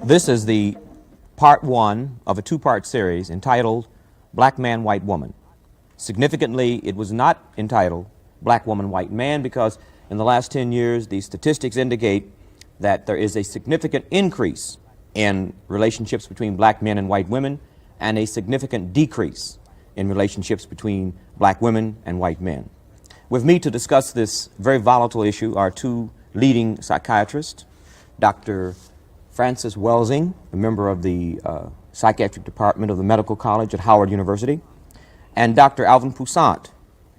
This is the part one of a two-part series entitled Black Man, White Woman. Significantly, it was not entitled Black Woman, White Man because in the last 10 years, the statistics indicate that there is a significant increase in relationships between black men and white women and a significant decrease in relationships between black women and white men. With me to discuss this very volatile issue are two leading psychiatrists, Dr. Cress Welsing, a member of the psychiatric department of the Medical College at Howard University, and Dr. Alvin Poussaint,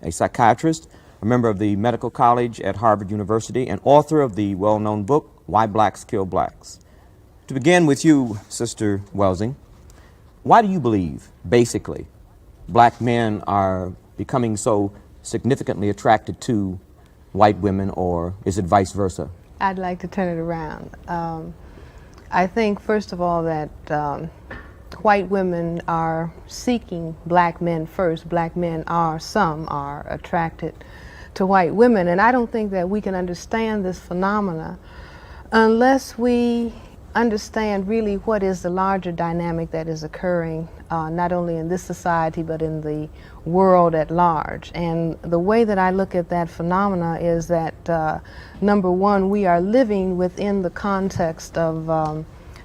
a psychiatrist, a member of the Medical College at Harvard University, and author of the well-known book, Why Blacks Kill Blacks. To begin with you, Sister Welsing, why do you believe, basically, black men are becoming so significantly attracted to white women, or is it vice versa? I'd like to turn it around. I think, first of all, that white women are seeking black men first. Black men some are attracted to white women, and I don't think that we can understand this phenomena unless we understand really what is the larger dynamic that is occurring not only in this society but in the world at large. And the way that I look at that phenomena is that number one, we are living within the context of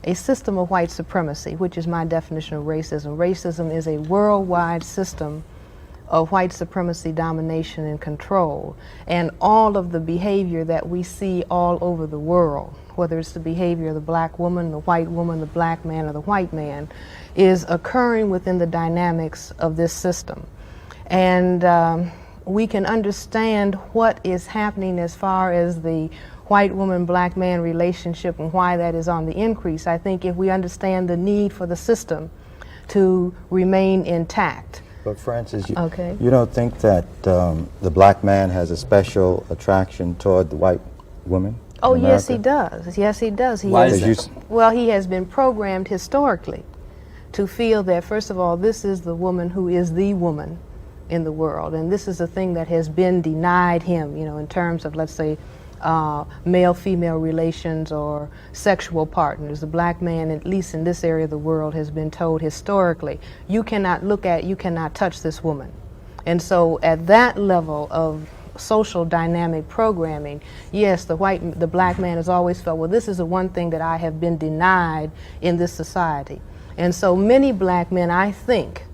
a system of white supremacy, which is my definition of racism. Racism is a worldwide system of white supremacy, domination, and control. And all of the behavior that we see all over the world, whether it's the behavior of the black woman, the white woman, the black man, or the white man, is occurring within the dynamics of this system. And we can understand what is happening as far as the white woman, black man relationship and why that is on the increase, I think, if we understand the need for the system to remain intact. But Frances, Okay. you don't think that the black man has a special attraction toward the white woman? Oh, in yes, America? he does. Yes, he does. Why is that? Well, he has been programmed historically to feel that, first of all, this is the woman who is the woman in the world, and this is a thing that has been denied him, you know, in terms of, let's say, male-female relations or sexual partners. The black man, at least in this area of the world, has been told historically, you cannot you cannot touch this woman. And so at that level of social dynamic programming, yes, the black man has always felt, well, this is the one thing that I have been denied in this society. And so many black men, I think,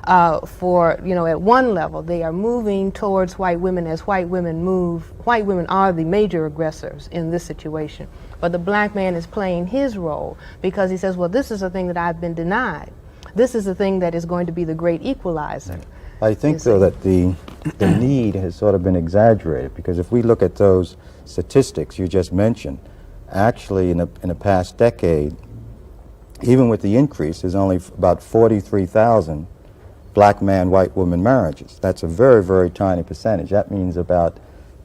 at one level, they are moving towards white women as white women move. White women are the major aggressors in this situation. But the black man is playing his role because he says, well, this is a thing that I've been denied. This is the thing that is going to be the great equalizer. I think, though, that the need has sort of been exaggerated, because if we look at those statistics you just mentioned, actually in the past decade, even with the increase, there's only about 43,000 black man, white woman marriages. That's a very, very tiny percentage. That means about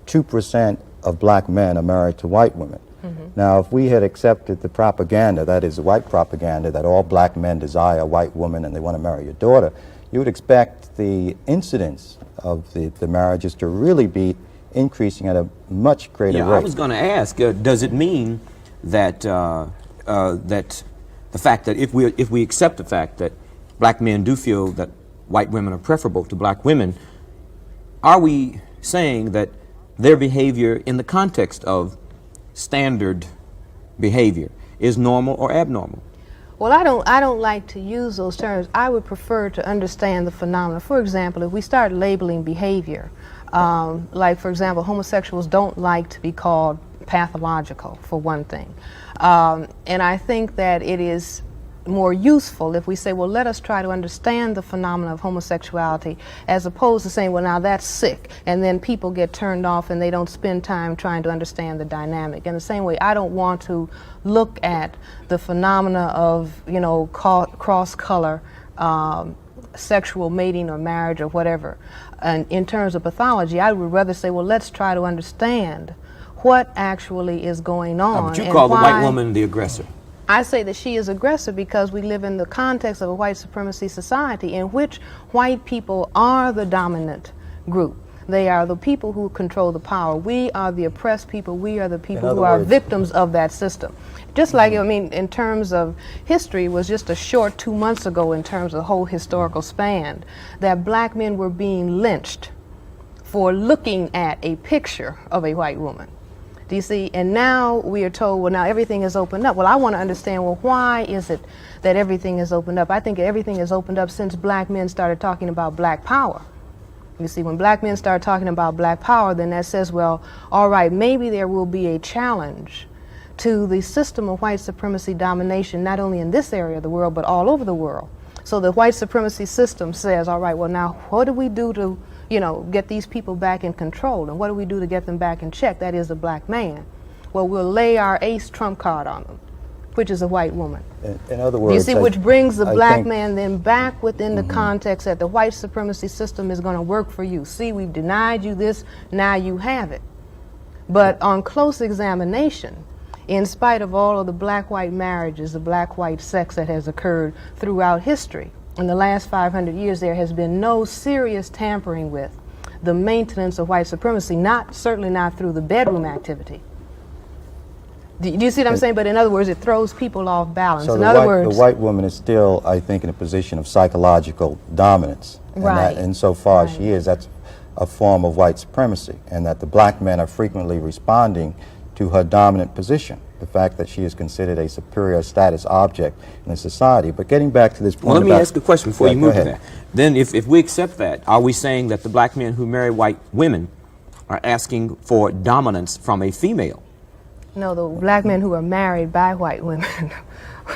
2% of black men are married to white women. Mm-hmm. Now, if we had accepted the propaganda, that is the white propaganda, that all black men desire a white woman and they want to marry your daughter, you would expect the incidence of the marriages to really be increasing at a much greater rate. I was going to ask, does it mean that that the fact that if we accept the fact that black men do feel that white women are preferable to black women, are we saying that their behavior in the context of standard behavior is normal or abnormal? Well, I don't like to use those terms. I would prefer to understand the phenomena. For example, if we start labeling behavior, like, for example, homosexuals don't like to be called pathological, for one thing. And I think that it is more useful if we say, well, let us try to understand the phenomena of homosexuality, as opposed to saying, well, now that's sick, and then people get turned off and they don't spend time trying to understand the dynamic. In the same way, I don't want to look at the phenomena of, you know, cross-color sexual mating or marriage or whatever. And in terms of pathology, I would rather say, well, let's try to understand what actually is going on. But you call the white woman the aggressor. I say that she is aggressive because we live in the context of a white supremacy society in which white people are the dominant group. They are the people who control the power. We are the oppressed people. We are the people who other are words- victims of that system. Just like, I mean, in terms of history, it was just a short 2 months ago in terms of the whole historical span that black men were being lynched for looking at a picture of a white woman. Do you see? And now we are told, well, now everything is opened up. Well, I want to understand, well, why is it that everything is opened up? I think everything is opened up since black men started talking about black power. You see, when black men start talking about black power, then that says, well, all right, maybe there will be a challenge to the system of white supremacy domination, not only in this area of the world, but all over the world. So the white supremacy system says, all right, well, now what do we do to, you know, get these people back in control? And what do we do to get them back in check? That is the black man. Well, we'll lay our ace trump card on them, which is a white woman. In other words, You see, which brings the I black think- man then back within the context that the white supremacy system is going to work for you. See, we've denied you this, now you have it. But on close examination, in spite of all of the black-white marriages, the black-white sex that has occurred throughout history, in the last 500 years, there has been no serious tampering with the maintenance of white supremacy, certainly not through the bedroom activity. Do you see what I'm saying? But in other words, it throws people off balance. So In the other white, words, the white woman is still, I think, in a position of psychological dominance. Right. And insofar as Right. she is, that's a form of white supremacy, and that the black men are frequently responding to her dominant position, the fact that she is considered a superior status object in the society. But getting back to this point Well, let me about- ask a question before Yeah, you go move to ahead. that. Then if we accept that, are we saying that the black men who marry white women are asking for dominance from a female? no, the black men who are married by white women.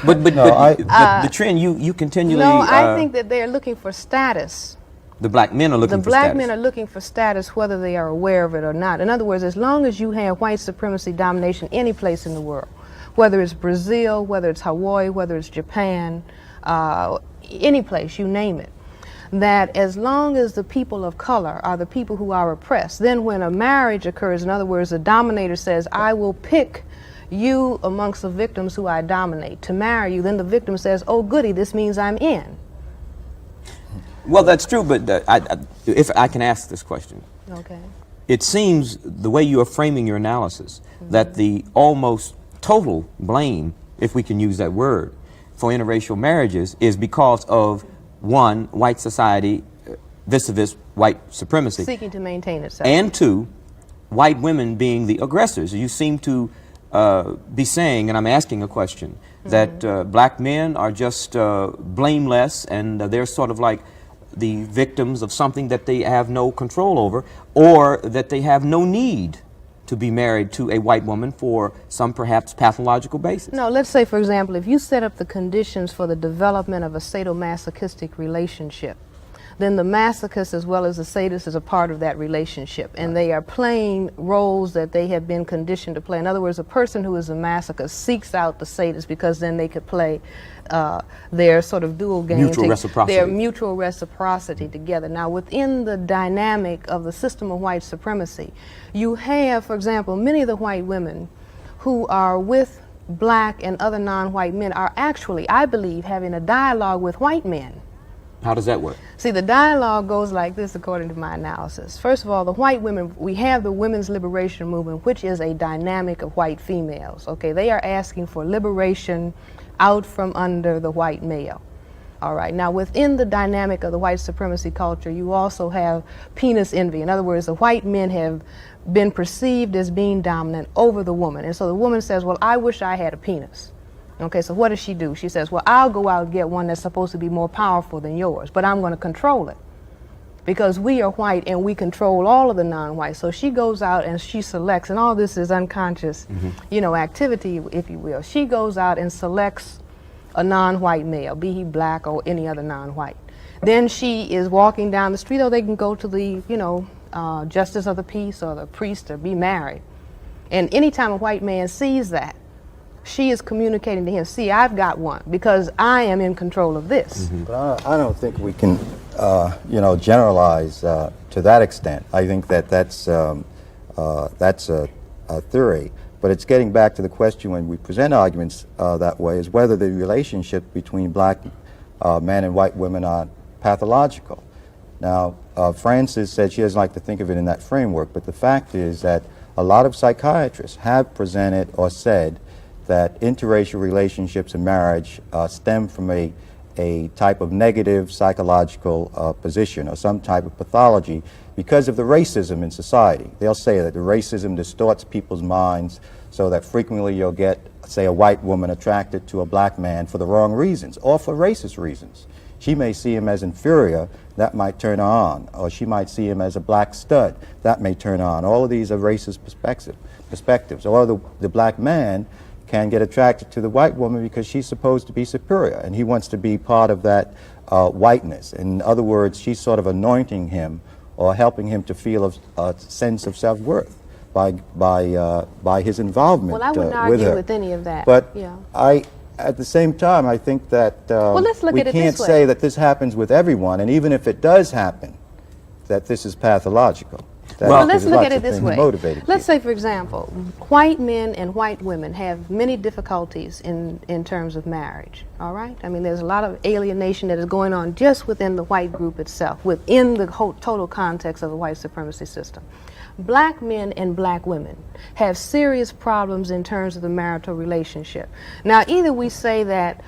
But No, the trend you continually No, I think that they're looking for status. the black men are looking The for black status. men are looking for status whether they are aware of it or not. In other words, as long as you have white supremacy domination any place in the world, whether it's Brazil, whether it's Hawaii, whether it's Japan, any place, you name it, that as long as the people of color are the people who are oppressed, then when a marriage occurs, in other words, the dominator says, I will pick you amongst the victims who I dominate to marry you, then the victim says, oh goody, this means I'm in. Well, that's true, but if I can ask this question. Okay. It seems the way you are framing your analysis that the almost total blame, if we can use that word, for interracial marriages is because of, one, white society vis-a-vis white supremacy, Seeking to maintain itself. and two, white women being the aggressors. You seem to be saying, and I'm asking a question, that black men are just blameless and they're sort of like the victims of something that they have no control over, or that they have no need to be married to a white woman for some perhaps pathological basis. No, let's say, for example, if you set up the conditions for the development of a sadomasochistic relationship, then the masochist as well as the sadist is a part of that relationship, and they are playing roles that they have been conditioned to play. In other words, a person who is a masochist seeks out the sadist because then they could play their sort of dual game, Mutual reciprocity. their mutual reciprocity together. Now, within the dynamic of the system of white supremacy, you have, for example, many of the white women who are with black and other non-white men are actually, I believe, having a dialogue with white men. How does that work? See, the dialogue goes like this according to my analysis. First of all, the white women, we have the women's liberation movement, which is a dynamic of white females. Okay, they are asking for liberation out from under the white male. All right, now within the dynamic of the white supremacy culture, you also have penis envy. In other words, the white men have been perceived as being dominant over the woman. And so the woman says, well, I wish I had a penis. Okay, so what does she do? She says, well, I'll go out and get one that's supposed to be more powerful than yours, but I'm going to control it because we are white and we control all of the non-whites. So she goes out and she selects, and all this is unconscious, you know, activity, if you will. She goes out and selects a non-white male, be he black or any other non-white. Then she is walking down the street, or they can go to the, you know, justice of the peace or the priest or be married. And anytime a white man sees that, she is communicating to him, see, I've got one because I am in control of this. But I don't think we can, you know, generalize to that extent. I think that that's a theory. But it's getting back to the question when we present arguments that way is whether the relationship between black men and white women are pathological. Now, Frances said she doesn't like to think of it in that framework, but the fact is that a lot of psychiatrists have presented or said that interracial relationships in marriage stem from a type of negative psychological position or some type of pathology because of the racism in society. They'll say that the racism distorts people's minds so that frequently you'll get, say, a white woman attracted to a black man for the wrong reasons or for racist reasons. She may see him as inferior, that might turn her on, or she might see him as a black stud, that may turn her on. All of these are racist perspectives. Or the black man can get attracted to the white woman because she's supposed to be superior, and he wants to be part of that whiteness. In other words, she's sort of anointing him or helping him to feel a sense of self-worth by his involvement Well, I wouldn't with argue her. with any of that. But yeah. at the same time, I think that let's look we at it can't this way. say that this happens with everyone, and even if it does happen, that this is pathological. That Well, let's there's look lots at it of this things way. motivating Let's people. say, for example, white men and white women have many difficulties in terms of marriage, all right? I mean, there's a lot of alienation that is going on just within the white group itself, within the whole total context of the white supremacy system. Black men and black women have serious problems in terms of the marital relationship. Now, either we say that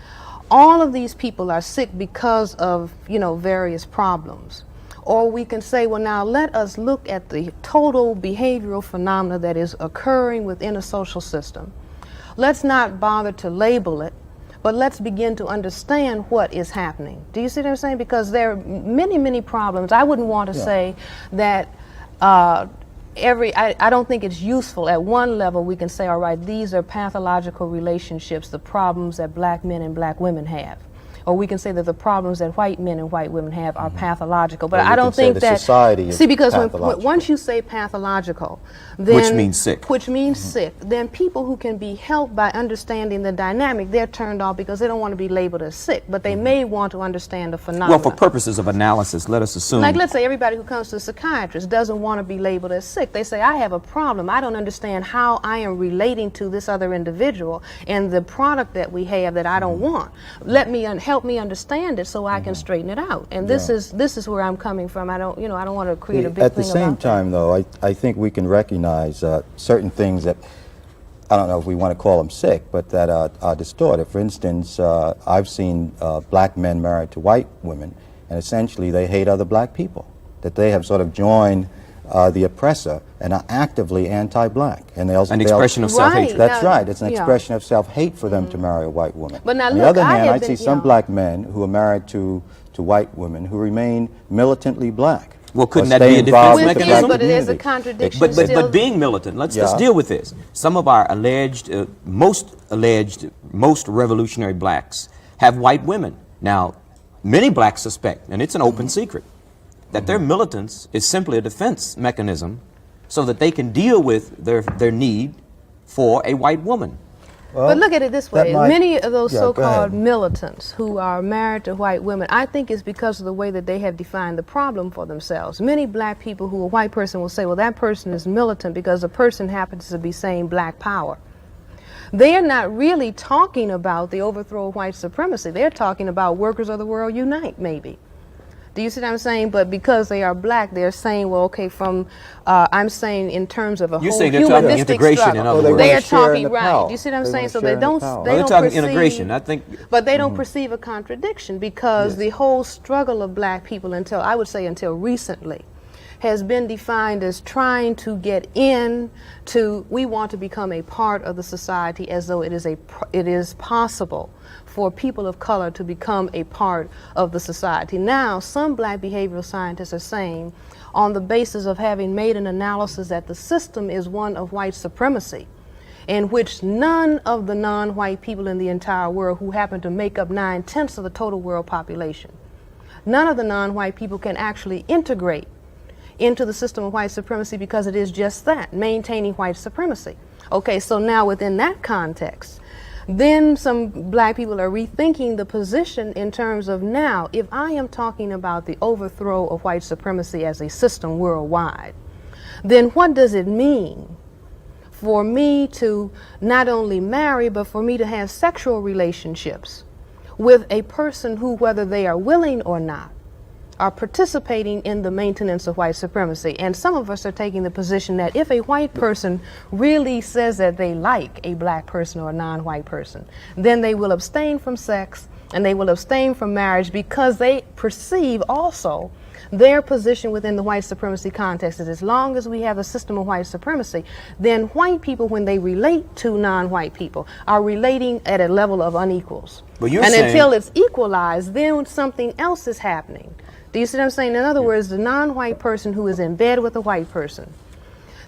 all of these people are sick because of, various problems, or we can say, well, now let us look at the total behavioral phenomena that is occurring within a social system. Let's not bother to label it, but let's begin to understand what is happening. Do you see what I'm saying? Because there are many, many problems. I wouldn't want to say that I don't think it's useful. At one level, we can say, all right, these are pathological relationships, the problems that black men and black women have. Or we can say that the problems that white men and white women have are pathological. But Or we I don't can say think the that society is because pathological. once you say pathological, then Which means sick. Which means sick. Then people who can be helped by understanding the dynamic, they're turned off because they don't want to be labeled as sick, but they may want to understand the phenomenon. Well, for purposes of analysis, let us assume. Like, let's say everybody who comes to a psychiatrist doesn't want to be labeled as sick. They say, I have a problem. I don't understand how I am relating to this other individual and the product that we have that I don't want. Let me help me understand it so I can straighten it out. And this is where I'm coming from. I don't want to create a big At the thing same about time, though, I think we can recognize certain things that, I don't know if we want to call them sick, but that are distorted. For instance, I've seen black men married to white women, and essentially they hate other black people, that they have sort of joined the oppressor and are actively anti-black. And An expression of self-hatred. That's Now, right. It's an yeah. expression of self-hate for them to marry a white woman. But now On the look, other I hand, have I'd been- see some yeah. black men who are married to white women who remain militantly black. Well, couldn't or that be stay a defense involved with the mechanism? black But there's a community. contradiction. But still. being militant, let's Yeah. deal with this. Some of our most revolutionary blacks have white women. Now, many blacks suspect, and it's an open secret, that their militance is simply a defense mechanism so that they can deal with their need for a white woman. But look at it this that way. might- Many of those Yeah, go so-called ahead. militants who are married to white women, I think it's because of the way that they have defined the problem for themselves. Many black people who a white person will say, well, that person is militant because the person happens to be saying black power. They are not really talking about the overthrow of white supremacy. They're talking about workers of the world unite, maybe. Do you see what I'm saying? But because they are black, they're saying, well, okay, I'm saying in terms of a You're whole saying they're talking humanistic integration, struggle. in other Well, words. They wanna are share in talking the right. power. Do you see what I'm They saying? wanna So share they in the don't. power. They They're don't talking perceive, integration. I think. but they don't perceive a contradiction because the whole struggle of black people until recently has been defined as trying to get in to, we want to become a part of the society as though it is possible for people of color to become a part of the society. Now, some black behavioral scientists are saying, on the basis of having made an analysis that the system is one of white supremacy, in which none of the non-white people in the entire world, who happen to make up 9/10 of the total world population, none of the non-white people can actually integrate into the system of white supremacy because it is just that, maintaining white supremacy. Okay, so now within that context, then some black people are rethinking the position in terms of, now, if I am talking about the overthrow of white supremacy as a system worldwide, then what does it mean for me to not only marry, but for me to have sexual relationships with a person who, whether they are willing or not, are participating in the maintenance of white supremacy. And some of us are taking the position that if a white person really says that they like a black person or a non-white person, then they will abstain from sex and they will abstain from marriage because they perceive also their position within the white supremacy context is as long as we have a system of white supremacy, then white people, when they relate to non-white people, are relating at a level of unequals. But you're and saying, until it's equalized, then something else is happening. Do you see what I'm saying? In other words, the non-white person who is in bed with a white person,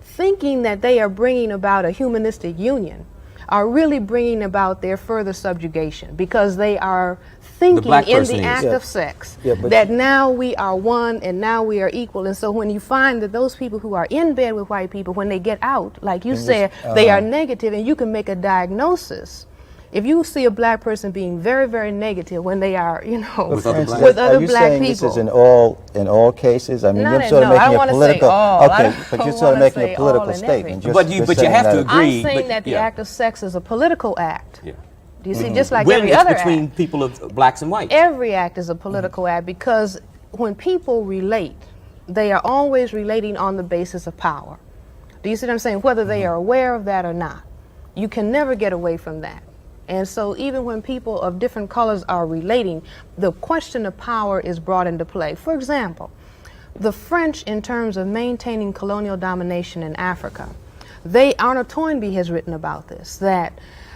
thinking that they are bringing about a humanistic union, are really bringing about their further subjugation because they are thinking in the act of sex that now we are one and now we are equal. And so when you find that those people who are in bed with white people, when they get out, like you said, they are negative, and you can make a diagnosis. If you see a black person being very, very negative when they are, you know, with other black people. Are you saying this is in all cases? I mean, Not you're sort of making a political. Okay, but you're sort of making a political statement. But you have to agree. I'm saying that the act of sex is a political act. Yeah. Do you see? Just like When every it's other between act. people of blacks and whites. Every act is a political act because when people relate, they are always relating on the basis of power. Do you see what I'm saying? Whether they are aware of that or not, you can never get away from that. And so even when people of different colors are relating, the question of power is brought into play. For example, the French, in terms of maintaining colonial domination in Africa, Arnold Toynbee has written about this, that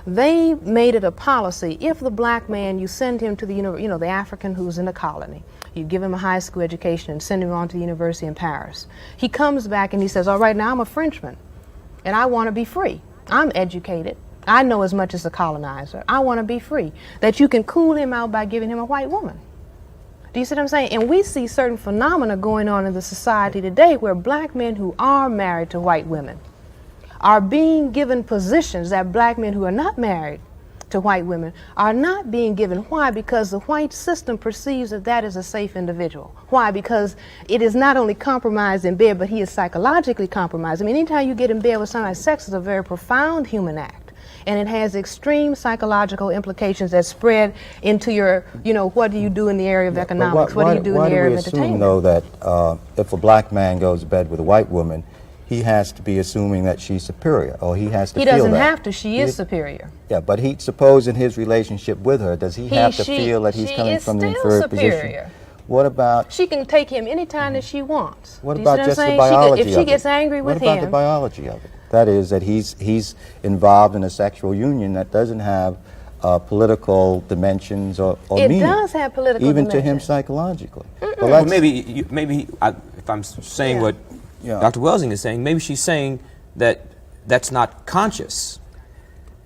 they made it a policy, if the black man, you send him to the, the African who's in a colony, you give him a high school education and send him on to the university in Paris. He comes back and he says, all right, now I'm a Frenchman and I want to be free. I'm educated. I know as much as a colonizer. I want to be free. That you can cool him out by giving him a white woman. Do you see what I'm saying? And we see certain phenomena going on in the society today where black men who are married to white women are being given positions that black men who are not married to white women are not being given. Why? Because the white system perceives that that is a safe individual. Why? Because it is not only compromised in bed, but he is psychologically compromised. I mean, anytime you get in bed with somebody, sex is a very profound human act. And it has extreme psychological implications that spread into your, what do you do in the area of economics? What do you do in the area of entertainment? Why do we assume, though, that if a black man goes to bed with a white woman, he has to be assuming that she's superior, or he has to feel that? He doesn't have to. She is superior. Yeah, but suppose in his relationship with her, does he have to feel that he's coming from the inferior position? What about... She can take him anytime that she wants. What about just the biology of it? If she gets angry with him... What about the biology of it? That is, that he's involved in a sexual union that doesn't have political dimensions or meaning. It does have political even dimensions. to him psychologically. Well, maybe if I'm saying what Dr. Welsing is saying, maybe she's saying that that's not conscious,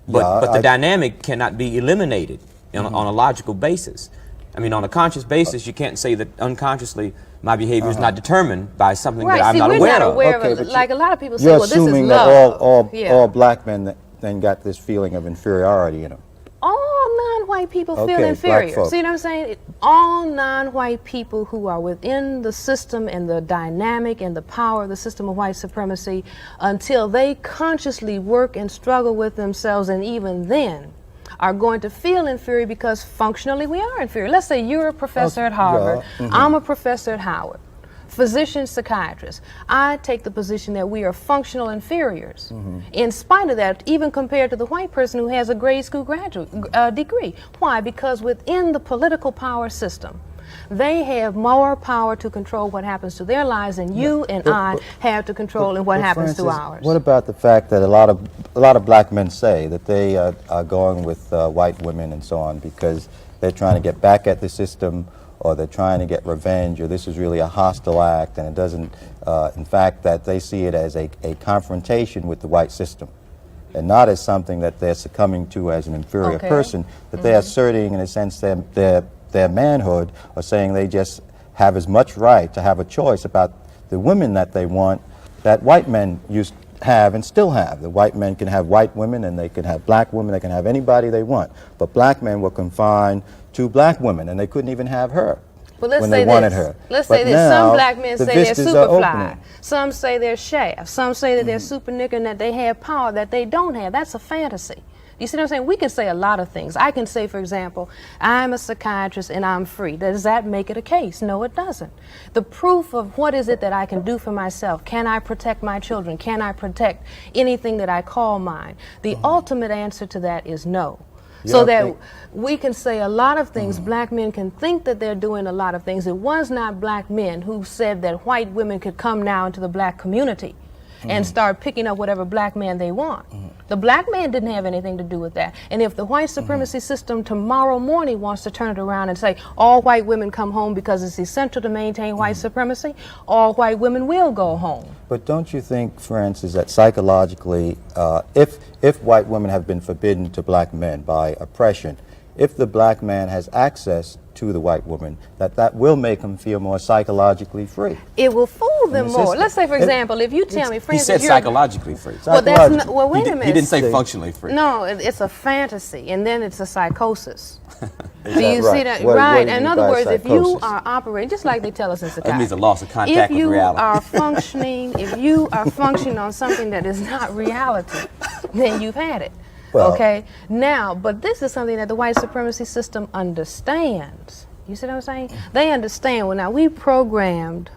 but the dynamic cannot be eliminated on a logical basis. I mean, on a conscious basis, you can't say that unconsciously my behavior is not determined by something that I'm not aware of. Okay, like a lot of people say, you're well, this is assuming love. that all black men then got this feeling of inferiority in them. All non-white people feel inferior. See what I'm saying? All non-white people who are within the system and the dynamic and the power of the system of white supremacy, until they consciously work and struggle with themselves, and even then, are going to feel inferior because functionally we are inferior. Let's say you're a professor at Harvard, I'm a professor at Howard, physician, psychiatrist. I take the position that we are functional inferiors. In spite of that, even compared to the white person who has a grade school graduate degree. Why? Because within the political power system, they have more power to control what happens to their lives than you and I have to control and what happens to ours. What about the fact that a lot of black men say that they are going with white women and so on because they're trying to get back at the system, or they're trying to get revenge, or this is really a hostile act, and it doesn't, in fact, that they see it as a confrontation with the white system, and not as something that they're succumbing to as an inferior person, that they're asserting, in a sense, their manhood, or saying they just have as much right to have a choice about the women that they want that white men used to have and still have. The white men can have white women, and they can have black women, they can have anybody they want. But black men were confined to black women, and they couldn't even have her when they wanted her. Let's say this. Some black men say they're super fly. Some say they're shaft. Some say that they're super nigger and that they have power that they don't have. That's a fantasy. You see what I'm saying? We can say a lot of things. I can say, for example, I'm a psychiatrist and I'm free. Does that make it a case? No, it doesn't. The proof of what is it that I can do for myself? Can I protect my children? Can I protect anything that I call mine? The ultimate answer to that is no. So that we can say a lot of things, black men can think that they're doing a lot of things. It was not black men who said that white women could come now into the black community and start picking up whatever black man they want. The black man didn't have anything to do with that. And if the white supremacy system tomorrow morning wants to turn it around and say all white women come home because it's essential to maintain white supremacy, all white women will go home. But don't you think, Francis, that psychologically, if white women have been forbidden to black men by oppression, if the black man has access to the white woman, that will make him feel more psychologically free? It will fool them more. Let's say, for example, if you tell me, Francis, he said psychologically free. Well, that's not, well, wait a minute. He didn't say functionally free. No, it's a fantasy, and then it's a psychosis. Is Do you that see right? that? What Right. do you In mean other by words, if you psychosis? are operating, just like they tell us in psychiatry, That means a loss of contact if with you reality. are functioning, if you are functioning on something that is not reality, then you've had it. Well, Okay? Now, but this is something that the white supremacy system understands. You see what I'm saying? They understand. Well, now we programmed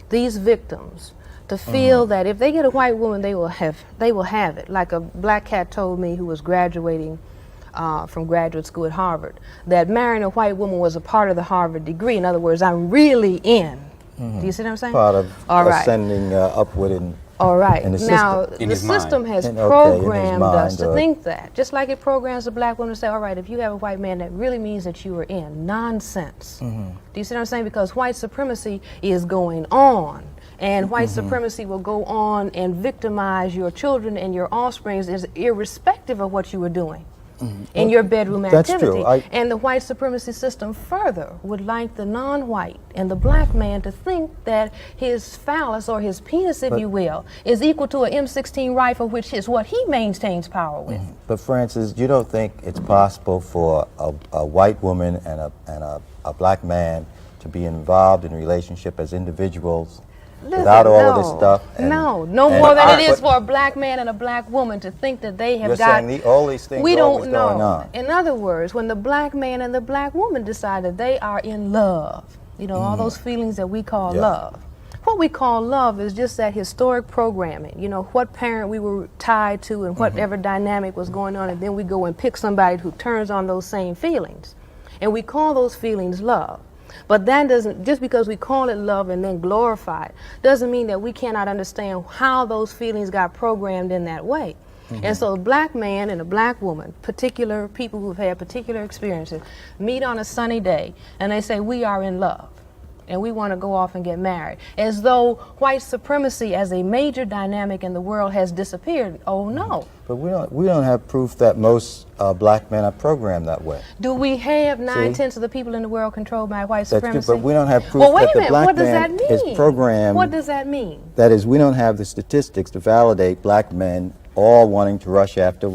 these victims to feel that if they get a white woman, they will have it. Like a black cat told me who was graduating from graduate school at Harvard, that marrying a white woman was a part of the Harvard degree. In other words, I'm really in. Do you see what I'm saying? Part of All right. ascending upward in All right. in the Now, system. In the his mind. system has In his programmed mind, us to or- think that. Just like it programs a black woman to say, all right, if you have a white man, that really means that you are in. Nonsense. Do you see what I'm saying? Because white supremacy is going on. And white supremacy will go on and victimize your children and your offspring irrespective of what you were doing in your bedroom That's activity. true. And the white supremacy system further would like the non-white and the black man to think that his phallus or his penis, if you will, is equal to an M16 rifle, which is what he maintains power with. But Francis, you don't think it's possible for a white woman and a black man to be involved in a relationship as individuals without all of this stuff? No more than it is for a black man and a black woman to think that they have You're got. saying all these things We are always don't going know. on. In other words, when the black man and the black woman decide that they are in love, you know, all those feelings that we call love. What we call love is just that historic programming, you know, what parent we were tied to and whatever dynamic was going on, and then we go and pick somebody who turns on those same feelings. And we call those feelings love. But that doesn't, just because we call it love and then glorify it, doesn't mean that we cannot understand how those feelings got programmed in that way. And so a black man and a black woman, particular people who've had particular experiences, meet on a sunny day and they say, we are in love and we want to go off and get married. As though white supremacy as a major dynamic in the world has disappeared. Oh no. But we don't have proof that most black men are programmed that way. Do we have 9/10 of the people in the world controlled by white That's true, supremacy? but we don't have proof Well, wait that a the minute. black What does man that is mean? programmed. What does that mean? That is, we don't have the statistics to validate black men all wanting to rush after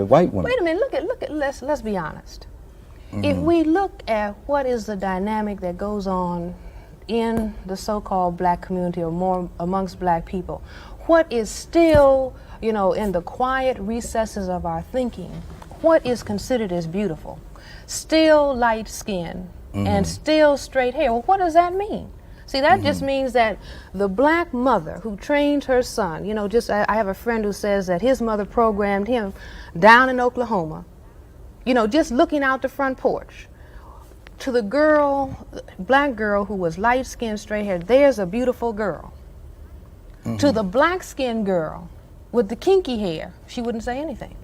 white women. Wait a minute. Look at. Let's be honest. If we look at what is the dynamic that goes on in the so-called black community or more amongst black people, what is still, you know, in the quiet recesses of our thinking, what is considered as beautiful? Still light skin and still straight hair. Well, what does that mean? See, that just means that the black mother who trained her son, you know, just I have a friend who says that his mother programmed him down in Oklahoma, you know, just looking out the front porch. To the girl, black girl who was light-skinned, straight hair, there's a beautiful girl. To the black-skinned girl with the kinky hair, she wouldn't say anything.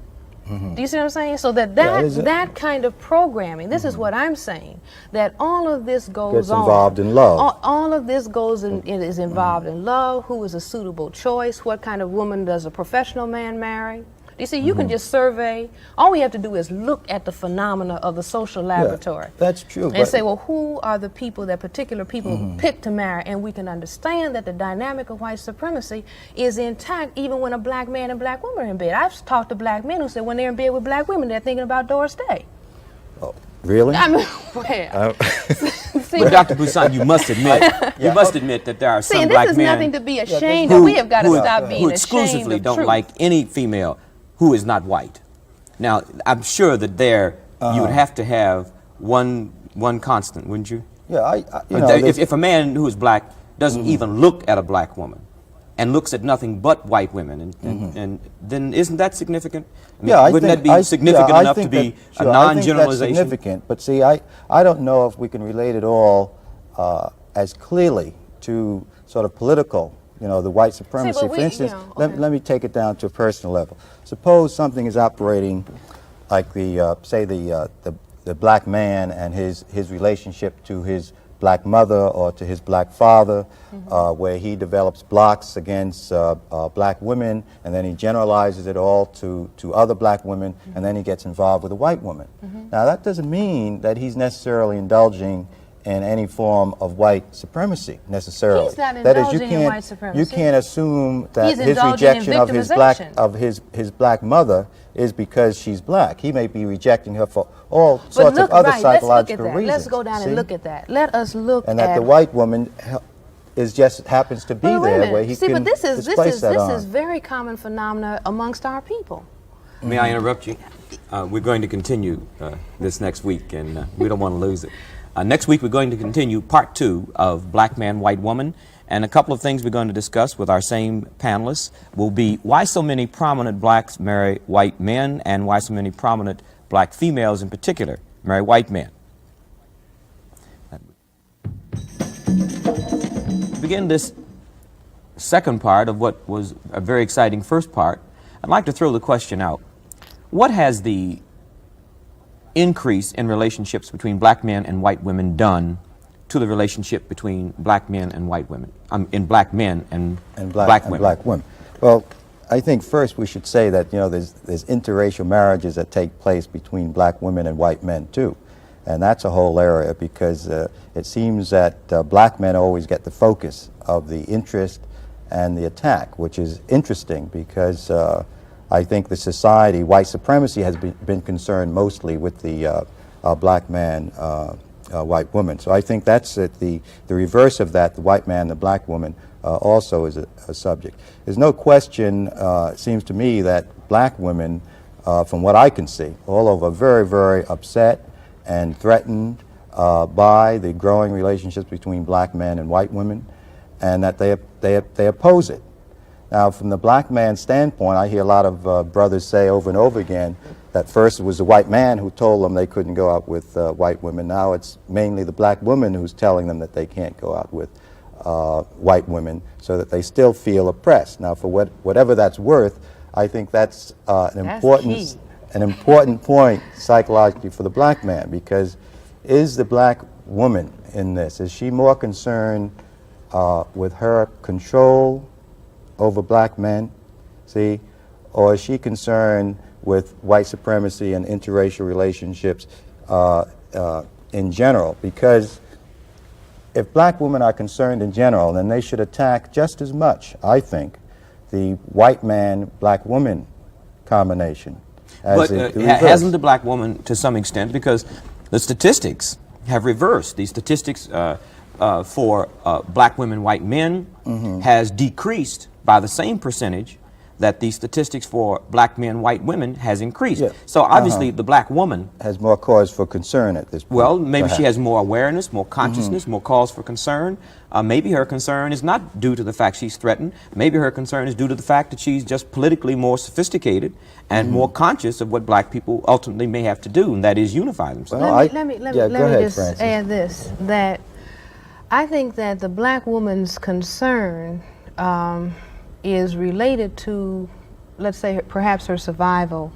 Do you see what I'm saying? So that kind of programming, this is what I'm saying, that all of this goes Gets on. involved in love. All of this goes in, it is involved in love, who is a suitable choice, what kind of woman does a professional man marry. You see, you can just survey. All we have to do is look at the phenomena of the social laboratory. That's true. And say, well, who are the people that particular people pick to marry? And we can understand that the dynamic of white supremacy is intact even when a black man and black woman are in bed. I've talked to black men who say when they're in bed with black women, they're thinking about Doris Day. Oh, really? I mean, well, But Dr. Poussaint, you must admit that there are see, some and black this is men nothing to be ashamed of. We have got to stop being who ashamed exclusively of don't truth. like any female who is not white. Now, I'm sure that there you would have to have one constant, wouldn't you? Yeah, you Or know, if a man who is black doesn't even look at a black woman and looks at nothing but white women, and then isn't that significant? I mean, yeah, wouldn't that be significant I enough to think be that, a sure, I think that's non-generalization? significant, but see, I don't know if we can relate it all as clearly to sort of political, you know, the white supremacy. but For we- instance, yeah, okay. let me take it down to a personal level. Suppose something is operating like the, say, the black man and his relationship to his black mother or to his black father, where he develops blocks against black women, and then he generalizes it all to other black women, and then he gets involved with a white woman. Now, that doesn't mean that he's necessarily indulging in any form of white supremacy, necessarily. He's not That is, indulging in white supremacy. you can't assume that He's his indulging in rejection of victimization. his black mother is because she's black. He may be rejecting her for all sorts of other psychological reasons. Let's go down see? and look at that. Let us look And at that the white woman happens to be But wait a there minute. where he See, can but this displace that on. is very common phenomena amongst our people. May I interrupt you? We're going to continue this next week, and we don't want to lose it. Next week, we're going to continue part 2 of Black Man, White Woman, and a couple of things we're going to discuss with our same panelists will be why so many prominent blacks marry white men and why so many prominent black females in particular marry white men. To begin this second part of what was a very exciting first part, I'd like to throw the question out. What has the increase in relationships between black men and white women done to the relationship between black men and white women, in black men and black women? Black women. Well, I think first we should say that, you know, there's interracial marriages that take place between black women and white men too. And that's a whole area because it seems that black men always get the focus of the interest and the attack, which is interesting because I think the society, white supremacy, has been concerned mostly with the black man, white woman. So I think that's the reverse of that, the white man, the black woman, also is a subject. There's no question, it seems to me, that black women, from what I can see, all over, are very, very upset and threatened by the growing relationships between black men and white women, and that they oppose it. Now, from the black man's standpoint, I hear a lot of brothers say over and over again that first it was the white man who told them they couldn't go out with white women. Now it's mainly the black woman who's telling them that they can't go out with white women, so that they still feel oppressed. Now, for whatever that's worth, I think that's an important point psychologically for the black man, because is the black woman in this, is she more concerned with her control over black men, see, or is she concerned with white supremacy and interracial relationships in general? Because if black women are concerned in general, then they should attack just as much, I think, the white man, black woman combination. But hasn't the black woman, to some extent, because the statistics have reversed. The statistics for black women, white men has decreased by the same percentage that the statistics for black men, white women has increased. Yeah. So obviously the black woman has more cause for concern at this point. Well, maybe perhaps. she has more awareness, more consciousness, more cause for concern. Maybe her concern is not due to the fact she's threatened. Maybe her concern is due to the fact that she's just politically more sophisticated and more conscious of what black people ultimately may have to do, and that is unify themselves. Well, Let me go ahead, just Francis. add this, that I think that the black woman's concern is related to, let's say, perhaps her survival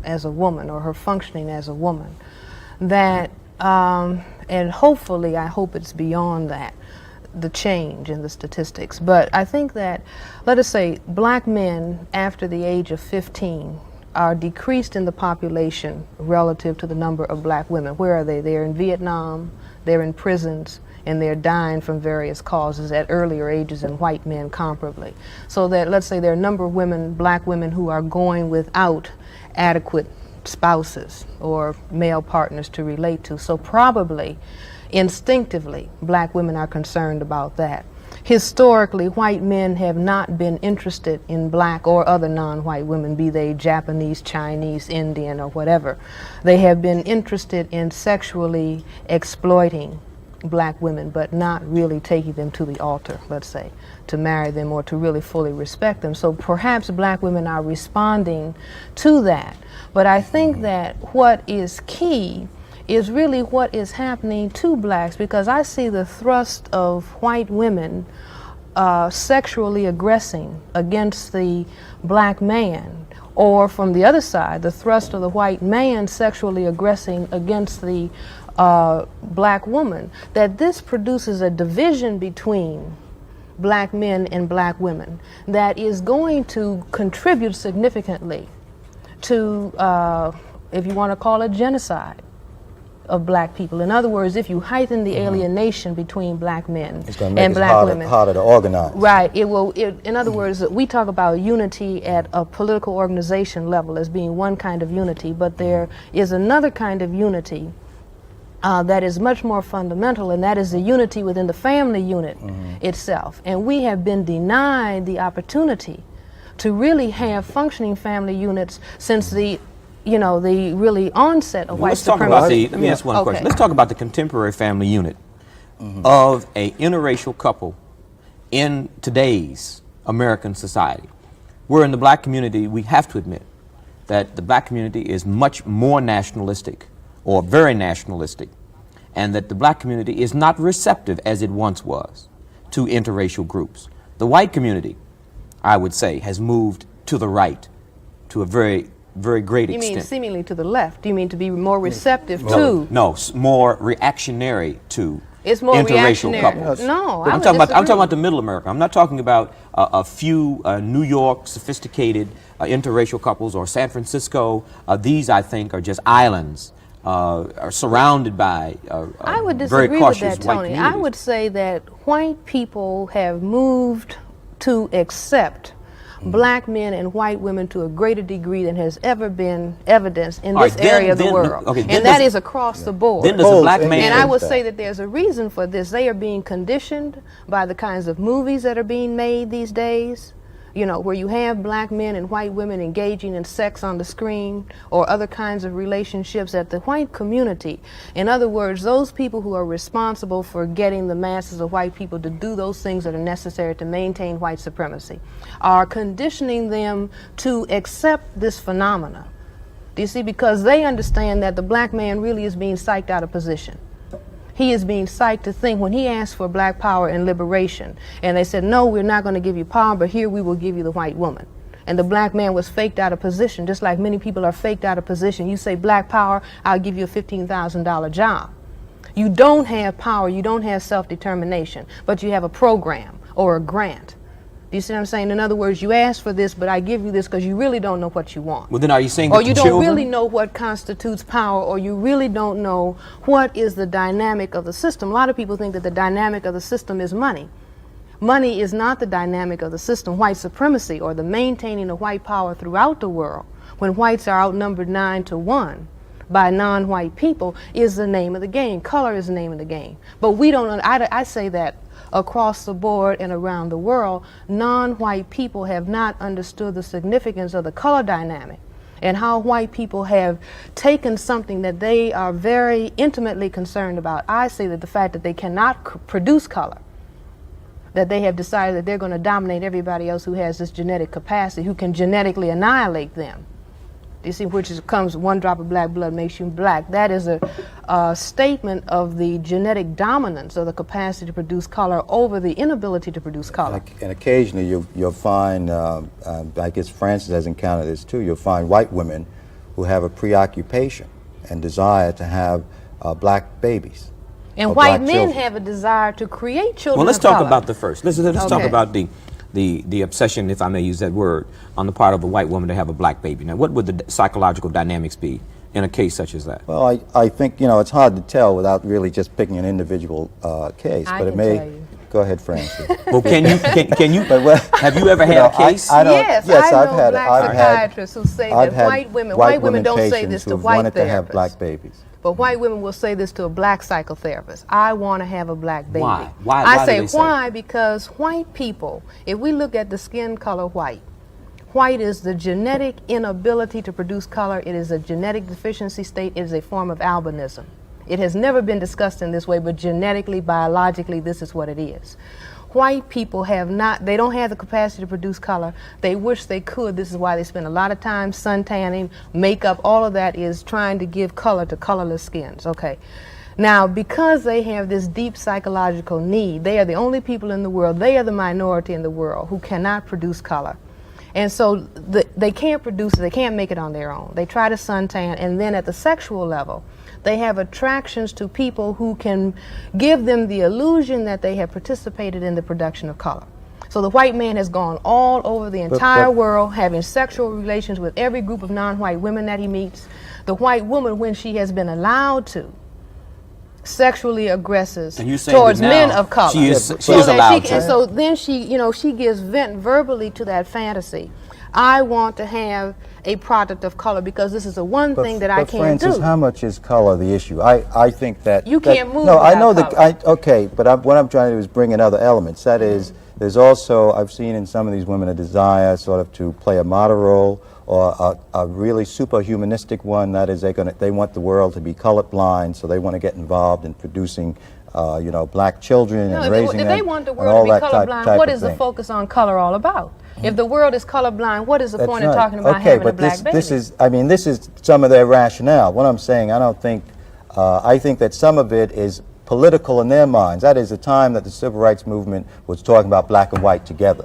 as a woman or her functioning as a woman. That, and hopefully, I hope it's beyond that, the change in the statistics. But I think that, let us say, black men after the age of 15 are decreased in the population relative to the number of black women. Where are they? They're in Vietnam, they're in prisons, and they're dying from various causes at earlier ages than white men comparably. So that, let's say, there are a number of women, black women, who are going without adequate spouses or male partners to relate to. So probably, instinctively, black women are concerned about that. historically, white men have not been interested in black or other non-white women, be they Japanese, Chinese, Indian, or whatever. They have been interested in sexually exploiting black women, but not really taking them to the altar, let's say, to marry them or to really fully respect them. So perhaps black women are responding to that. But I think that what is key is really what is happening to blacks, because I see the thrust of white women sexually aggressing against the black man, or from the other side, the thrust of the white man sexually aggressing against the black woman, that this produces a division between black men and black women that is going to contribute significantly to, if you want to call it, genocide of black people. In other words, if you heighten the alienation between black men and black women, it's harder to organize. Right. It will. In other words, we talk about unity at a political organization level as being one kind of unity, but there is another kind of unity that is much more fundamental, and that is the unity within the family unit itself. And we have been denied the opportunity to really have functioning family units since the the really onset of white supremacy. Let me ask one question. Let's talk about the contemporary family unit of a interracial couple in today's American society. We're in the black community, we have to admit that the black community is much more nationalistic, or very nationalistic, and that the black community is not receptive as it once was to interracial groups. The white community, I would say, has moved to the right to a very great extent. You mean seemingly to the left? Do you mean to be more receptive to? No, more reactionary to it's more interracial reactionary. couples. No, I'm talking about the middle America. I'm not talking about a few New York sophisticated interracial couples or San Francisco. These, I think, are just islands, are surrounded by I would very disagree cautious with that, white Tony. communities. I would say that white people have moved to accept black men and white women to a greater degree than has ever been evidenced in this area of the world. And that is across the board. Then does a black man... And I would say that there's a reason for this. They are being conditioned by the kinds of movies that are being made these days, where you have black men and white women engaging in sex on the screen or other kinds of relationships at the white community. In other words, those people who are responsible for getting the masses of white people to do those things that are necessary to maintain white supremacy are conditioning them to accept this phenomena. Do you see? Because they understand that the black man really is being psyched out of position. He is being psyched to think when he asked for black power and liberation, and they said, no, we're not going to give you power, but here we will give you the white woman. And the black man was faked out of position, just like many people are faked out of position. You say black power, I'll give you a $15,000 job. You don't have power, you don't have self-determination, but you have a program or a grant. Do you see what I'm saying? In other words, you ask for this, but I give you this because you really don't know what you want. Well, then are you saying or that you the don't children... really know what constitutes power, or you really don't know what is the dynamic of the system. A lot of people think that the dynamic of the system is money. Money is not the dynamic of the system. White supremacy, or the maintaining of white power throughout the world, when whites are outnumbered 9-1 by non-white people, is the name of the game. Color is the name of the game. But we don't, I say that across the board and around the world, non-white people have not understood the significance of the color dynamic and how white people have taken something that they are very intimately concerned about. I say that the fact that they cannot produce color, that they have decided that they're going to dominate everybody else who has this genetic capacity, who can genetically annihilate them. You see, comes one drop of black blood makes you black. That is a statement of the genetic dominance of the capacity to produce color over the inability to produce color. And occasionally you'll find, I guess Francis has encountered this too, you'll find white women who have a preoccupation and desire to have black babies. And white men have a desire to create children. Well, let's of talk color. about the first. Let's talk about the obsession, if I may use that word, on the part of a white woman to have a black baby. Now, what would the psychological dynamics be in a case such as that? Well, I think, it's hard to tell without really just picking an individual case. I but can tell you. Go ahead, Francis. Well, can you But what- have you ever had a case? I don't, Yes, yes, I I've know had black I've had psychiatrists who say I've that had white women don't say patients this to who've white wanted to have therapists. black babies. But white women will say this to a black psychotherapist. I want to have a black baby. Why? Why I do say they say why because white people, if we look at the skin color white, white is the genetic inability to produce color. It is a genetic deficiency state. It is a form of albinism. It has never been discussed in this way, but genetically, biologically, this is what it is. White people they don't have the capacity to produce color. They wish they could. This is why they spend a lot of time sun tanning, makeup, all of that is trying to give color to colorless skins, okay? Now, because they have this deep psychological need, they are the only people in the world, they are the minority in the world who cannot produce color. And so they can't produce it, they can't make it on their own. They try to suntan, and then at the sexual level, they have attractions to people who can give them the illusion that they have participated in the production of color. So the white man has gone all over the entire world, having sexual relations with every group of non-white women that he meets. The white woman, when she has been allowed to, sexually aggresses And you're saying towards that men now of color. she is that allowed to. And so then she gives vent verbally to that fantasy. I want to have a product of color because this is the one thing that I But can't Francis, do. how much is color the issue? I think that You can't move No, I without know color. okay, but what I'm trying to do is bring in other elements. That is, there's also, I've seen in some of these women a desire sort of to play a model role or a really superhumanistic one. That is, they want the world to be colorblind, so they want to get involved in producing black children and raising if them. they want the and world all to be that colorblind, type what of is the thing. focus on color all about? If the world is colorblind, what is the That's point of right. talking about okay, having a but black baby? this is some of their rationale. What I'm saying, I think that some of it is political in their minds. That is the time that the civil rights movement was talking about black and white together.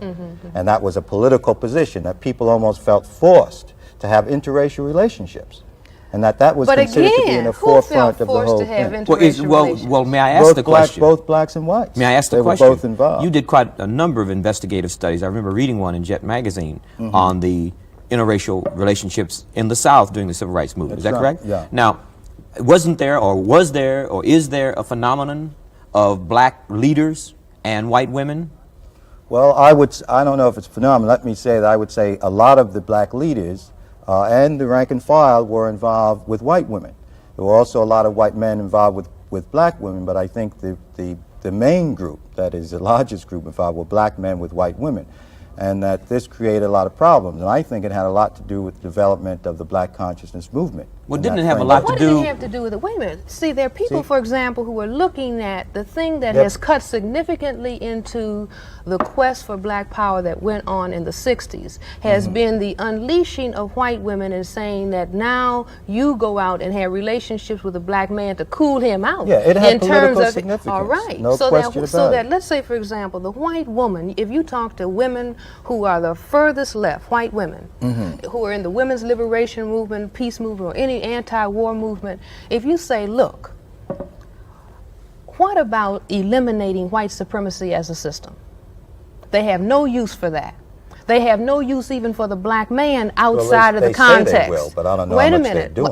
And that was a political position that people almost felt forced to have interracial relationships. And that was But considered to be in again, the who felt forefront of the forced whole to have thing. interracial relations? Well, may I ask the question? Both blacks and whites. May I ask the they question? Were both involved. You did quite a number of investigative studies. I remember reading one in Jet magazine on the interracial relationships in the South during the civil rights movement. Is that right, correct? yeah. Now, was there or is there a phenomenon of black leaders and white women? Well, I don't know if it's a phenomenon. Let me say that I would say a lot of the black leaders and the rank and file were involved with white women. There were also a lot of white men involved with black women, but I think the main group, that is the largest group involved, were black men with white women. And that this created a lot of problems. And I think it had a lot to do with the development of the black consciousness movement. Well, in didn't that it have a framework. lot What to does do? it have to do with it? Wait a minute. See, there are people, See? for example, who are looking at the thing that Yep. has cut significantly into the quest for black power that went on in the 60s, has been the unleashing of white women and saying that now you go out and have relationships with a black man to cool him out. Yeah, it had in political terms of, significance. all right. No so question that, so about that, it. let's say, for example, the white woman, if you talk to women who are the furthest left, white women, who are in the women's liberation movement, peace movement, or any anti-war movement, if you say, look, what about eliminating white supremacy as a system? They have no use for that. They have no use even for the black man outside of the they context. say they will, but I don't know Wait how a much they're minute. doing.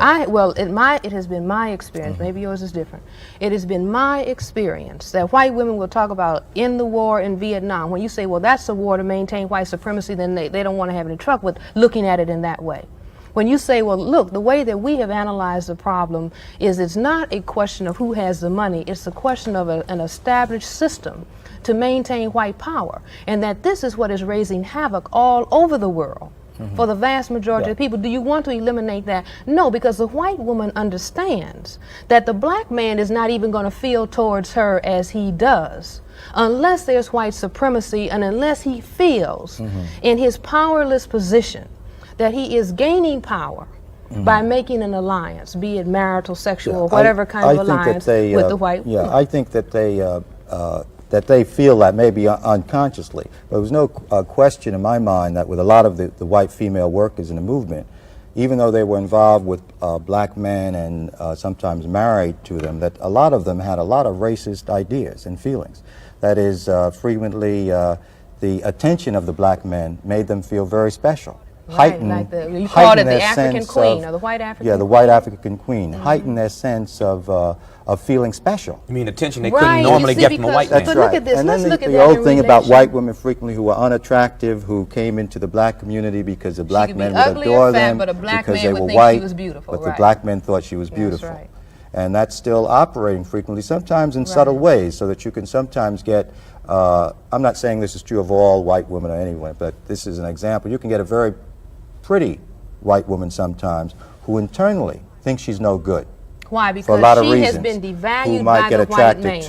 It has been my experience. Maybe yours is different. It has been my experience that white women will talk about in the war in Vietnam. When you say, well, that's a war to maintain white supremacy, then they don't want to have any trouble with looking at it in that way. When you say, well, look, the way that we have analyzed the problem is it's not a question of who has the money, it's a question of an established system to maintain white power, and that this is what is raising havoc all over the world for the vast majority of people. Do you want to eliminate that? No, because the white woman understands that the black man is not even going to feel towards her as he does unless there's white supremacy and unless he feels in his powerless position that he is gaining power by making an alliance, be it marital, sexual, whatever kind of alliance with the white woman. I think that they feel that maybe unconsciously. But there was no question in my mind that with a lot of the white female workers in the movement, even though they were involved with black men and sometimes married to them, that a lot of them had a lot of racist ideas and feelings. That is, frequently the attention of the black men made them feel very special. heighten, like you called heighten it the their African sense queen, of, or the white African yeah, the white African queen, heighten their sense of feeling special. You mean attention they Right, couldn't you normally see, get from a white because- man? That's But look right. at this, And let's then look at the that old in thing about relation. white women frequently who were unattractive, who came into the black community because the black could be men ugly would or adore fat, them but a black because man they would were think she white, was beautiful, but the right. black men thought she was That's beautiful. right. And that's still operating frequently, sometimes in subtle ways, so that you can sometimes get, I'm not saying this is true of all white women or anyone, but this is an example. You can get a very pretty white woman sometimes who internally thinks she's no good. Why? For a Because lot of she reasons, has been who devalued might by get the white attracted man.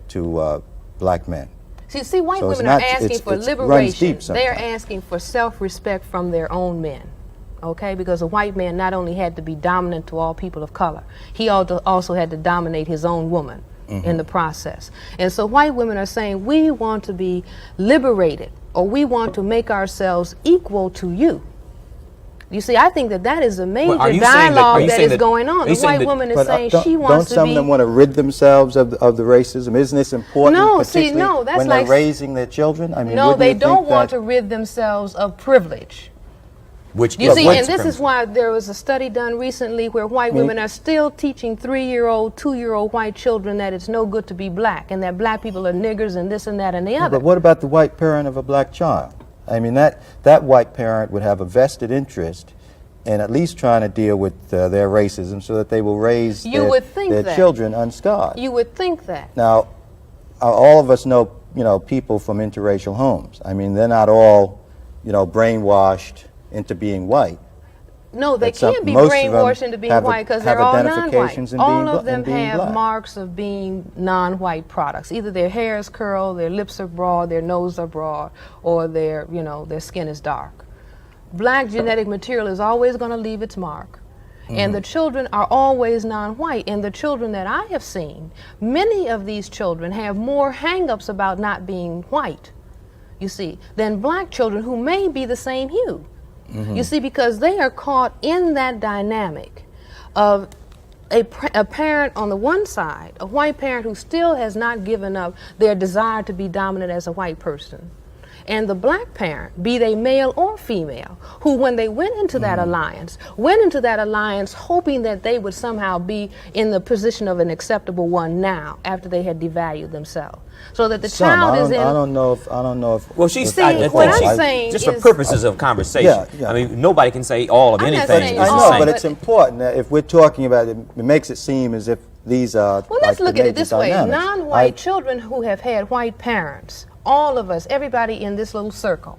to black men. See, white So it's women are not- asking it's- for it's runs liberation. deep They are sometimes. asking for self-respect from their own men. Okay, because a white man not only had to be dominant to all people of color, he also had to dominate his own woman in the process. And so white women are saying, we want to be liberated, or we want to make ourselves equal to you. You see, I think that that is a major are you saying that- are dialogue you that saying is that- going are on. you The saying white that- woman is But saying don't, she don't wants to some be... of them want to rid themselves of the racism? Isn't this important, No, see, particularly no, that's when like- they're raising their children? I mean, No, wouldn't they you don't think want that- to rid themselves of privilege. Which You is see, white and this is supremacy. why there was a study done recently where white women are still teaching 3-year-old, 2-year-old white children that it's no good to be black, and that black people are niggers and this and that and the other. But what about the white parent of a black child? I mean, that white parent would have a vested interest in at least trying to deal with their racism so that they will raise You would think their that. children unscarred. You would think that. Now, all of us know, people from interracial homes. I mean, they're not all, brainwashed into being white. No, they That some- can't be most of them brainwashed into being have white because have they're all identifications non-white. in All being of them in being have black. marks of being non-white products. Either their hair is curled, their lips are broad, their nose are broad, or their skin is dark. Black genetic material is always going to leave its mark. And the children are always non-white. And the children that I have seen, many of these children have more hang-ups about not being white, you see, than black children who may be the same hue. You see, because they are caught in that dynamic of a parent on the one side, a white parent who still has not given up their desire to be dominant as a white person, and the black parent, be they male or female, who when they went into that alliance hoping that they would somehow be in the position of an acceptable one now after they had devalued themselves. So that the child is in... I don't know if. Well, she's See, what I'm saying just for is- purposes of conversation. Yeah. I mean, nobody can say all of I'm not anything. saying is I the all, know, same. but it's important that if we're talking about it, it makes it seem as if these are. Well, like let's the look at it major this way. dynamics. Non-white children who have had white parents, all of us, everybody in this little circle,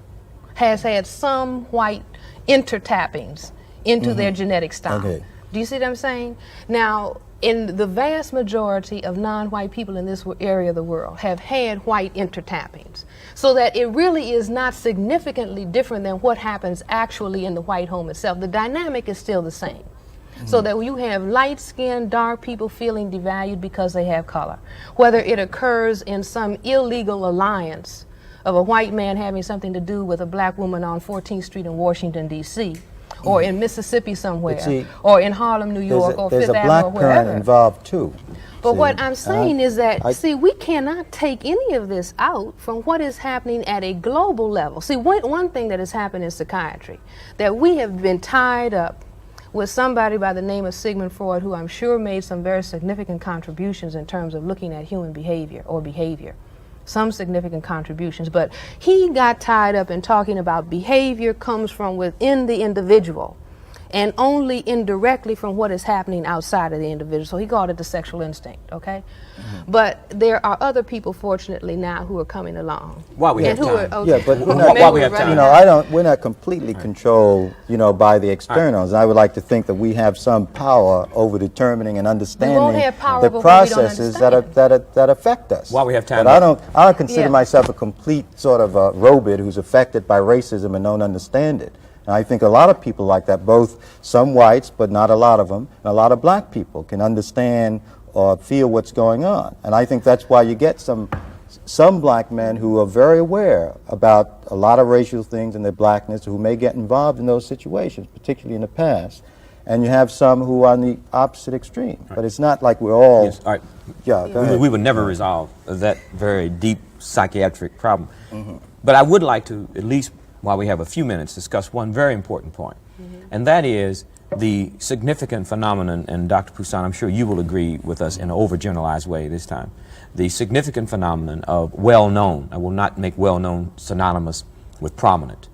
has had some white intertappings into their genetic style. Okay. Do you see what I'm saying? Now, in the vast majority of non-white people in this area of the world have had white intertappings, so that it really is not significantly different than what happens actually in the white home itself. The dynamic is still the same. So that you have light-skinned, dark people feeling devalued because they have color. Whether it occurs in some illegal alliance of a white man having something to do with a black woman on 14th Street in Washington, D.C., or in Mississippi somewhere, see, or in Harlem, New York, or there's Fifth a Avenue, black or parent wherever. involved too. But See, what I'm saying is that, I- see, we cannot take any of this out from what is happening at a global level. See, one thing that has happened in psychiatry, that we have been tied up with somebody by the name of Sigmund Freud, who I'm sure made some very significant contributions in terms of looking at human behavior or behavior. Some significant contributions, but he got tied up in talking about behavior comes from within the individual and only indirectly from what is happening outside of the individual. So he called it the sexual instinct, okay? But there are other people, fortunately, now who are coming along. While we And have who time. are, Yeah, but we're While not, we have time. we're not completely controlled, by the externals. I would like to think that we have some power over determining and understanding have power the over what we don't processes that affect us. While we have time. But I don't consider Yeah. myself a complete sort of robot who's affected by racism and don't understand it. And I think a lot of people like that, both some whites, but not a lot of them, and a lot of black people can understand or feel what's going on. And I think that's why you get some black men who are very aware about a lot of racial things in their blackness, who may get involved in those situations, particularly in the past. And you have some who are on the opposite extreme. But it's not like we're all... Yes, all right. Yeah, go ahead. We would never resolve that very deep psychiatric problem. But I would like to at least while we have a few minutes, discuss one very important point, and that is the significant phenomenon, and Dr. Poussaint, I'm sure you will agree with us in an overgeneralized way this time, the significant phenomenon of well-known, I will not make well-known synonymous with prominent,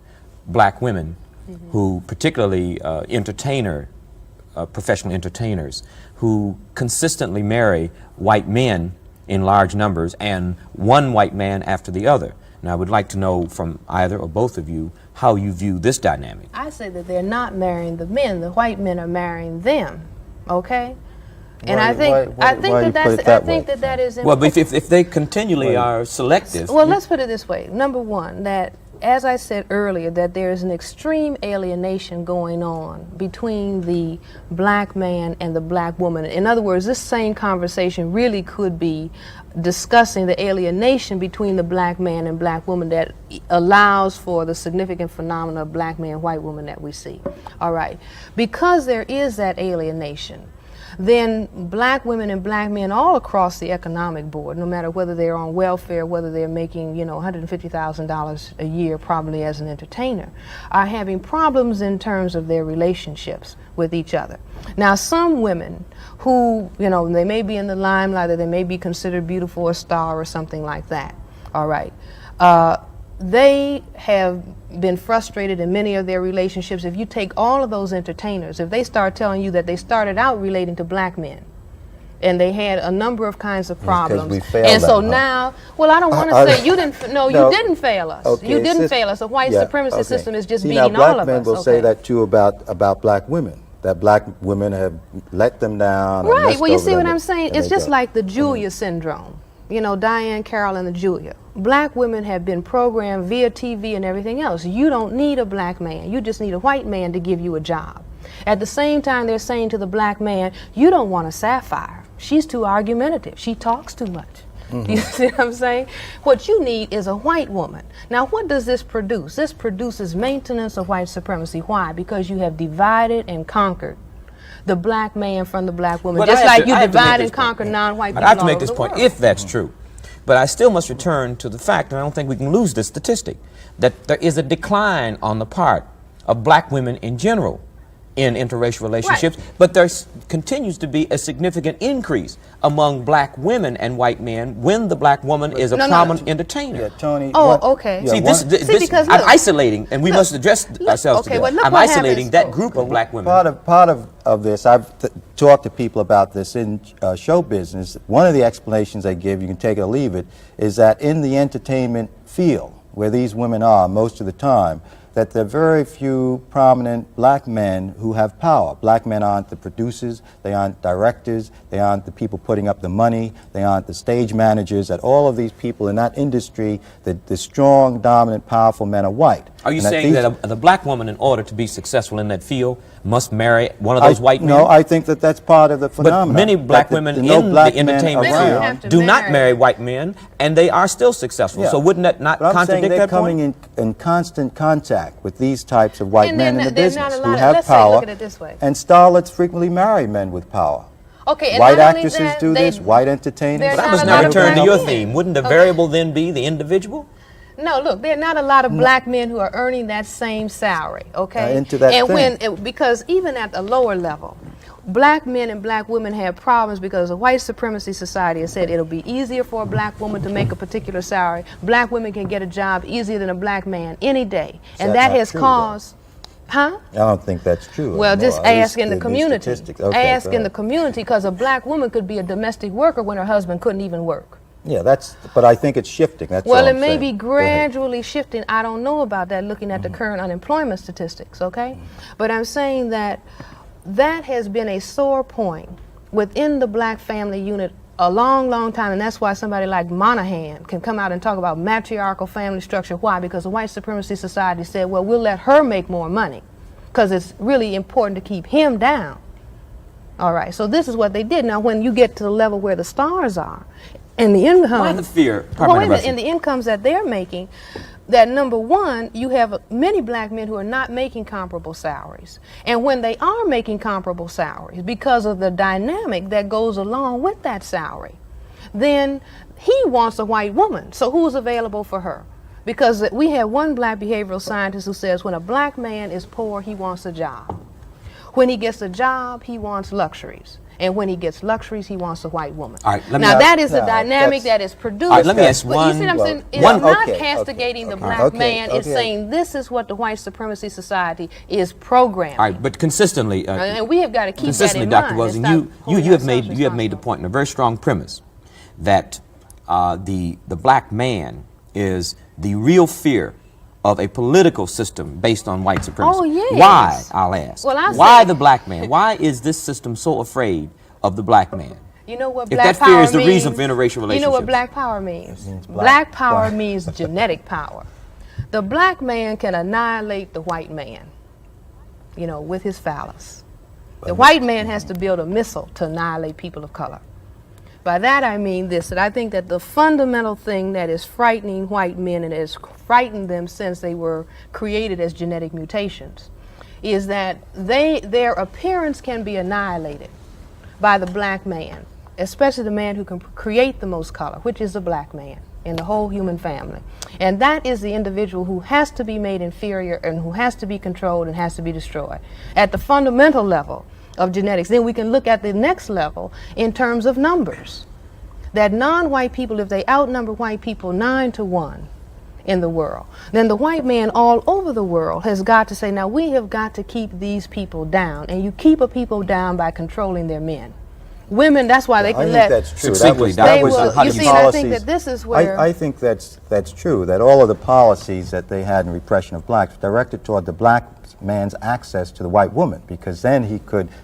black women who, particularly professional entertainers, who consistently marry white men in large numbers and one white man after the other. Now, I would like to know from either or both of you how you view this dynamic. I say that they're not marrying the men, the white men are marrying them, okay? And I think that is well, but if they continually are selective. Well, let's put it this way. Number one, that as I said earlier, that there is an extreme alienation going on between the black man and the black woman. In other words, this same conversation really could be discussing the alienation between the black man and black woman that allows for the significant phenomena of black man, white woman that we see. All right. Because there is that alienation, then black women and black men all across the economic board, no matter whether they're on welfare, whether they're making, you know, $150,000 a year probably as an entertainer, are having problems in terms of their relationships with each other. Now, some women who, you know, they may be in the limelight, or they may be considered beautiful or star or something like that, all right, they have been frustrated in many of their relationships. If you take all of those entertainers, if they start telling you that they started out relating to black men and they had a number of kinds of problems, and so now, well, I don't want to say you didn't. No, you didn't fail us. Okay, you didn't fail us. The white supremacy system is just beating all of us. Black men will say that too about black women. That black women have let them down. Right. Well, you see what I'm saying? It's just like the Julia syndrome. You know, Diane Carroll and the Julia. Black women have been programmed via TV and everything else. You don't need a black man. You just need a white man to give you a job. At the same time, they're saying to the black man, you don't want a sapphire. She's too argumentative. She talks too much. You see what I'm saying? What you need is a white woman. Now, what does this produce? This produces maintenance of white supremacy. Why? Because you have divided and conquered the black man from the black woman, just like you divide and conquer non-white people. I have to make this point, if that's true. But I still must return to the fact, and I don't think we can lose this statistic, that there is a decline on the part of black women in general in interracial relationships, but there continues to be a significant increase among black women and white men when the black woman is a prominent entertainer. Yeah, Tony. Okay. See, because I'm isolating, and we must address ourselves together. I'm isolating that group of black women. Part of this, I've talked to people about this in show business. One of the explanations they give, you can take it or leave it, is that in the entertainment field, where these women are most of the time, that there are very few prominent black men who have power. Black men aren't the producers, they aren't directors, they aren't the people putting up the money, they aren't the stage managers. That all of these people in that industry, the strong, dominant, powerful men are white. Are you saying that the black woman, in order to be successful in that field, must marry one of those white men? No, I think that that's part of the phenomenon. But many black women in the entertainment field do not marry white men, and they are still successful. Yeah. So wouldn't that not contradict that point? They're coming in constant contact with these types of white men in the business who have let's power. Look at it this way. And starlets frequently marry men with power. Okay, and white actresses do this, white entertainers. But I must now return to your theme. Wouldn't the variable then be the individual? No, look, there are not a lot of black men who are earning that same salary, okay? Into that thing. Because even at the lower level, black men and black women have problems because the white supremacy society has said it'll be easier for a black woman to make a particular salary. Black women can get a job easier than a black man any day. And that has caused... Huh? I don't think that's true. Well, just ask in the community. Ask in the community, because a black woman could be a domestic worker when her husband couldn't even work. Yeah, but I think it's shifting. That's well, it may be gradually shifting. I don't know about that looking at the current unemployment statistics, okay? But I'm saying that that has been a sore point within the black family unit a long, long time, and that's why somebody like Monahan can come out and talk about matriarchal family structure. Why? Because the white supremacy society said, well, we'll let her make more money because it's really important to keep him down. All right, so this is what they did. Now, when you get to the level where the stars are, and the income... Why the fear? In the incomes that they're making, that number one, you have many black men who are not making comparable salaries. And when they are making comparable salaries, because of the dynamic that goes along with that salary, then he wants a white woman. So who's available for her? Because we have one black behavioral scientist who says when a black man is poor, he wants a job. When he gets a job, he wants luxuries. And when he gets luxuries, he wants a white woman. All right, let me now ask- that is a No, dynamic that's- that is produced. All right, let me ask But one- you see what I'm saying? It's one- not okay, castigating the okay, black okay, man. It's okay. saying this is what the white supremacy society is programming. All right, but consistently, And we have got to keep that consistently, in Dr. mind. Welsing, and stop holding you have ourselves made the responsible. point in a very strong premise that the black man is the real fear of a political system based on white supremacy. Oh, yes. Why, I'll ask. Well, I why say- the black man? Why is this system so afraid of the black man? You know what If black that fear power is the means? reason for interracial relationships. You know what black power means? means Black black. power means genetic power. The black man can annihilate the white man, you know, with his phallus. The white man has to build a missile to annihilate people of color. By that I mean this, that I think that the fundamental thing that is frightening white men and has frightened them since they were created as genetic mutations is that their appearance can be annihilated by the black man, especially the man who can create the most color, which is the black man in the whole human family. And that is the individual who has to be made inferior and who has to be controlled and has to be destroyed at the fundamental level of genetics. Then we can look at the next level in terms of numbers. That non-white people, if they outnumber white people 9-1 in the world, then the white man all over the world has got to say, now we have got to keep these people down. And you keep a people down by controlling their men. Women, that's why they I can think let... that's true. Succinctly, That They was will- the you see, and I policies. think that this is where- I think that's true, that all of the policies that they had in repression of blacks directed toward the black man's access to the white woman, because then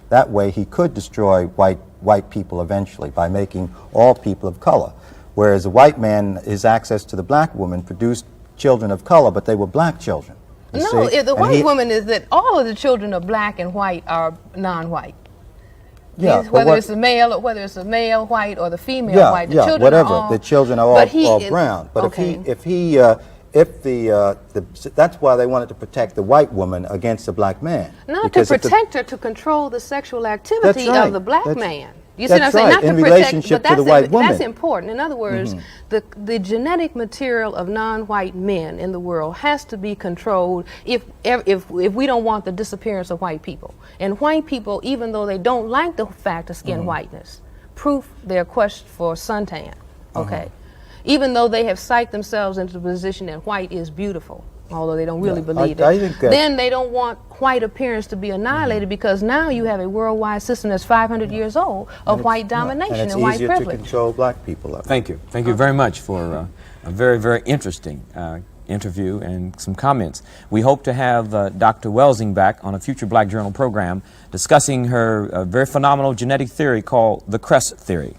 that way he could destroy white people eventually by making all people of color. Whereas the white man, his access to the black woman produced children of color, but they were black children. you No, see? the And white he- woman is that all of the children of black and white are non-white. Yeah, These- but whether what- it's the male, or whether it's the male white or the female yeah, white, the yeah, children whatever. are all. The children are but he all is- brown. But okay. that's why they wanted to protect the white woman against the black man. Not to Because if the- protect her, to control the sexual activity That's right. of the black That's- man. You see what I'm that's saying? right, Not to in protect, relationship but to the that's white woman. That's important. In other words, the genetic material of non-white men in the world has to be controlled if we don't want the disappearance of white people. And white people, even though they don't like the fact of skin whiteness, proof their quest for suntan. Okay, even though they have psyched themselves into the position that white is beautiful, although they don't really Yeah, believe I it, think that- then they don't want white appearance to be annihilated because now you have a worldwide system that's 500 years old of white domination and it's white easier privilege. to control black people. Thank you. Thank you very much for a very, very interesting interview and some comments. We hope to have Dr. Welsing back on a future Black Journal program discussing her very phenomenal genetic theory called the Cress theory.